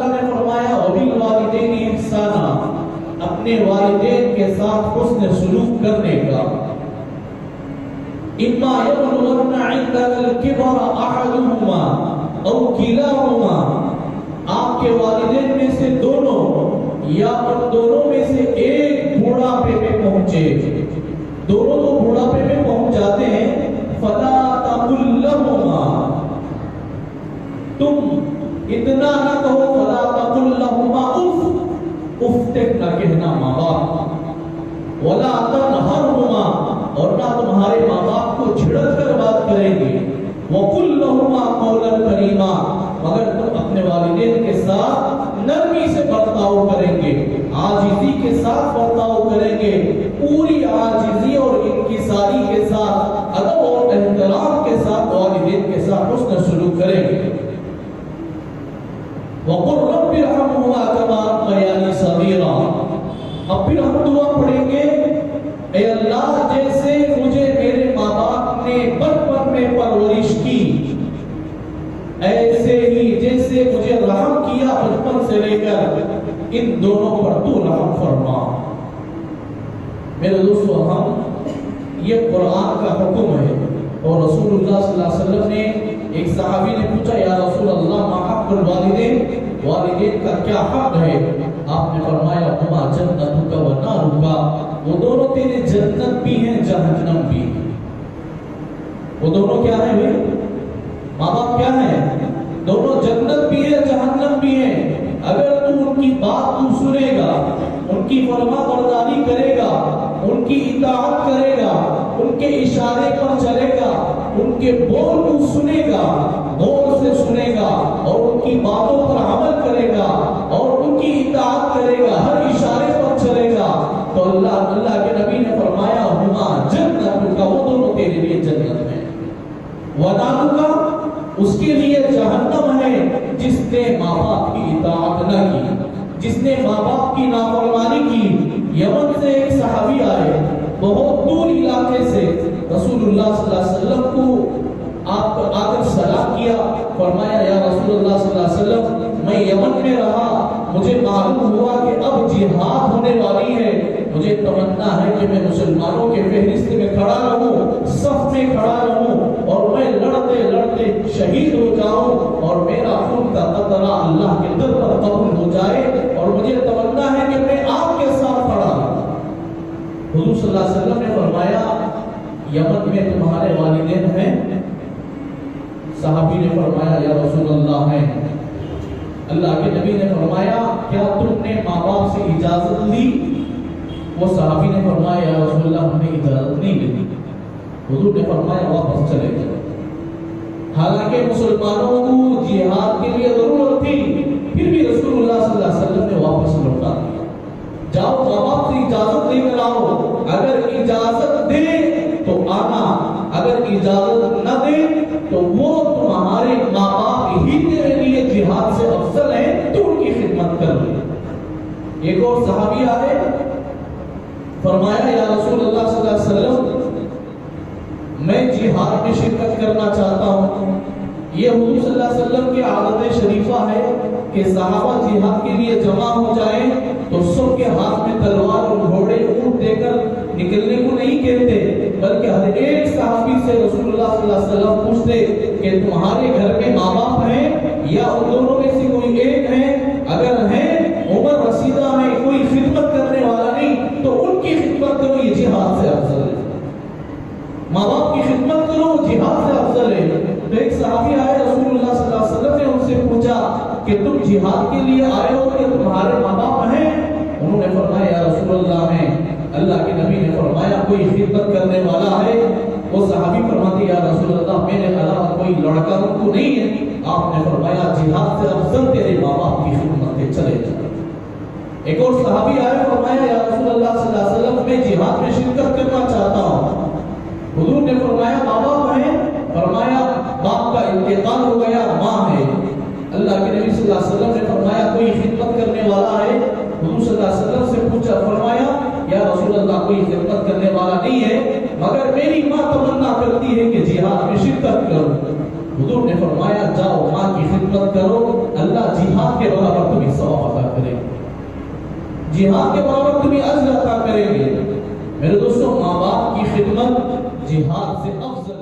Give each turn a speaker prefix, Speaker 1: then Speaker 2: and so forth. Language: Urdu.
Speaker 1: تعالیٰ نے فرمایا وبالوالدین احسانا، اپنے والدین کے ساتھ حسن سلوک کرنے کا. اما یبلغن عندک الکبر احدہما او کلاہما، آپ کے والدین میں سے دونوں یا ان دونوں میں سے ایک بوڑھاپے میں پہنچے، دونوں تو بوڑھاپے میں پہنچ جاتے ہیں، فلا تقل لہما، تم اتنا نہ کہو، فلا تقل لہما اف، اف تک نہ کہنا ماں باپ، ولا تنہرہما، اور نہ تمہارے ماں باپ کو جھڑک کر بات کریں گے، وقل لہما قولا کریما، مگر تم اپنے والدین کے ساتھ نرمی سے برتاؤ کریں گے، عاجزی کے ساتھ برتاؤ کریں گے، پوری عاجزی اور انکساری کے ساتھ، ادب اور احترام کے ساتھ والدین کے ساتھ حسن سلوک کریں گے. وَقُلْ رَبِّ ارْحَمْهُمَا كَمَا رَبَّيَانِي صَغِيرًا، اب پھر ہم دعا پڑھیں گے، اے اللہ جیسے مجھے میرے ماں باپ نے بچپن میں پرورش کی، ایسے ہی جیسے مجھے رحم کیا بچپن سے لے کر، ان دونوں پر تو رحم فرما. میرے دوستو، ہم یہ قرآن کا حکم ہے، اور رسول اللہ صلی اللہ علیہ وسلم نے، ایک صحابی نے پوچھا یا رسول اللہ ما حق الوالدین، والدین کا کیا حق ہے؟ آپ نے فرمایا ہما جنتک و نارک، وہ دونوں تیرے جنت بھی ہیں جہنم بھی ہیں. وہ دونوں کیا ہیں بھائی؟ ماں باپ کیا ہیں؟ دونوں جنت بھی ہے جہنم بھی ہے. اگر تو ان کی بات تو سنے گا، ان کی فرما برداری کرے گا، ان کی اطاعت کرے گا، ان کے اشارے پر چلے گا، ان کے بول کو سنے گا، غور سے سنے گا، اور ان کی باتوں پر عمل کرے گا، اور ان کی اطاعت کرے گا، ہر اشارے پر چلے گا، تو اللہ کے نبی نے فرمایا ہما جنت کا، وہ دونوں تیرے لیے جنت ہے. ونارکا، اس کے لیے جہنم ہے جس نے ماں باپ کی اطاعت نہ کی، جس نے ماں باپ کی نافرمانی کی. یمن سے ایک صحابی آئے، بہت دور علاقے سے، رسول اللہ صلی اللہ علیہ وسلم کو آ کر سلام کیا، فرمایا یا رسول اللہ صلی اللہ علیہ وسلم میں یمن میں رہا، مجھے معلوم ہوا کہ اب جہاد ہونے والی ہے، مجھے تمنا ہے کہ میں مسلمانوں کے فہرست میں کھڑا رہوں، صف میں کھڑا رہوں، اور میں لڑتے لڑتے شہید ہو جاؤں، اور میرا خون کا قطرہ اللہ کے در پر قبول ہو جائے، اور مجھے تمنا ہے کہ میں آپ کے ساتھ کھڑا رہوں. حضور صلی اللہ علیہ وسلم نے فرمایا یمن میں تمہارے والدین ہیں؟ صحابی نے فرمایا یا رسول اللہ ہیں. اللہ کے نبی نے فرمایا کیا تم نے ماں باپ سے اجازت لی؟ وہ صحابی نے فرمایا یا رسول اللہ ہم نے اجازت نہیں لی. حضور نے فرمایا واپس چلے جاؤ. حالانکہ مسلمانوں کو جہاد کے لیے ضرورت تھی، پھر بھی رسول اللہ صلی اللہ علیہ وسلم نے واپس لوٹا دیا. جاؤ ماں باپ سے اجازت لے کر آؤ، اگر اجازت دے تو آنا، اگر اجازت نہ دے تو وہ تمہارے ماں باپ ہی تیرے لیے جہاد سے افضل ہیں، تو ان کی خدمت کر لے. ایک اور صحابی آئے، فرمایا یا رسول اللہ صلی اللہ علیہ وسلم میں جہاد میں شرکت کرنا چاہتا ہوں. یہ حضور صلی اللہ علیہ وسلم کی عادت شریفہ ہے کہ صحابہ جہاد کے لیے جمع ہو جائیں تو سب کے ہاتھ میں تلوار اور گھوڑے اونٹ دے کر نکلنے کو نہیں کہتے، بلکہ ہر ایک صحابی سے رسول اللہ صلی اللہ علیہ وسلم پوچھتے کہ تمہارے گھر میں ماں باپ ہیں یا ان دونوں میں سے کوئی ایک ہے؟ اگر ہیں عمر رسیدہ میں کوئی خدمت کرنے والا نہیں تو ان کی خدمت کرو، یہ جہاد سے افضل ہے. ماں باپ کی خدمت کرو، جہاد سے افضل ہے. تو ایک صحابی آئے، رسول اللہ صلی اللہ علیہ وسلم نے ان سے پوچھا کہ تم جہاد کے لیے آئے ہو کہ تمہارے ماں باپ ہیں؟ انہوں نے فرمایا یا رسول اللہ ہیں. اللہ کے نبی نے فرمایا کوئی خدمت کرنے والا ہے؟ وہ صحابی فرماتے یا رسول اللہ میرے علاوہ کوئی لڑکا ان کو نہیں ہے. آپ نے فرمایا جہاد سے افضل تیرے ماں باپ کی خدمت میں چلے جا. ایک اور صحابی آئے، فرمایا یا رسول اللہ صلی اللہ علیہ وسلم میں جہاد میں شرکت کرنا چاہتا ہوں. حضور نے فرمایا ماں باپ ہیں؟ فرمایا باپ کا انتقال ہو گیا، ماں ہے. اللہ کے نبی صلی اللہ علیہ وسلم نے فرمایا کوئی خدمت کرنے والا ہے؟ حضور صلی اللہ علیہ وسلم سے پوچھا، فرمایا یا رسول اللہ کوئی خدمت کرنے والا نہیں ہے، مگر میری ماں تمنا کرتی ہے کہ جہاد میں شرکت کروں. حضور نے فرمایا جاؤ ماں کی خدمت کرو، اللہ جہاد کے برابر تمہیں جہاد کے برابر تمہیں اجر عطا کریں گے۔ میرے دوستوں، ماں باپ کی خدمت جہاد سے افضل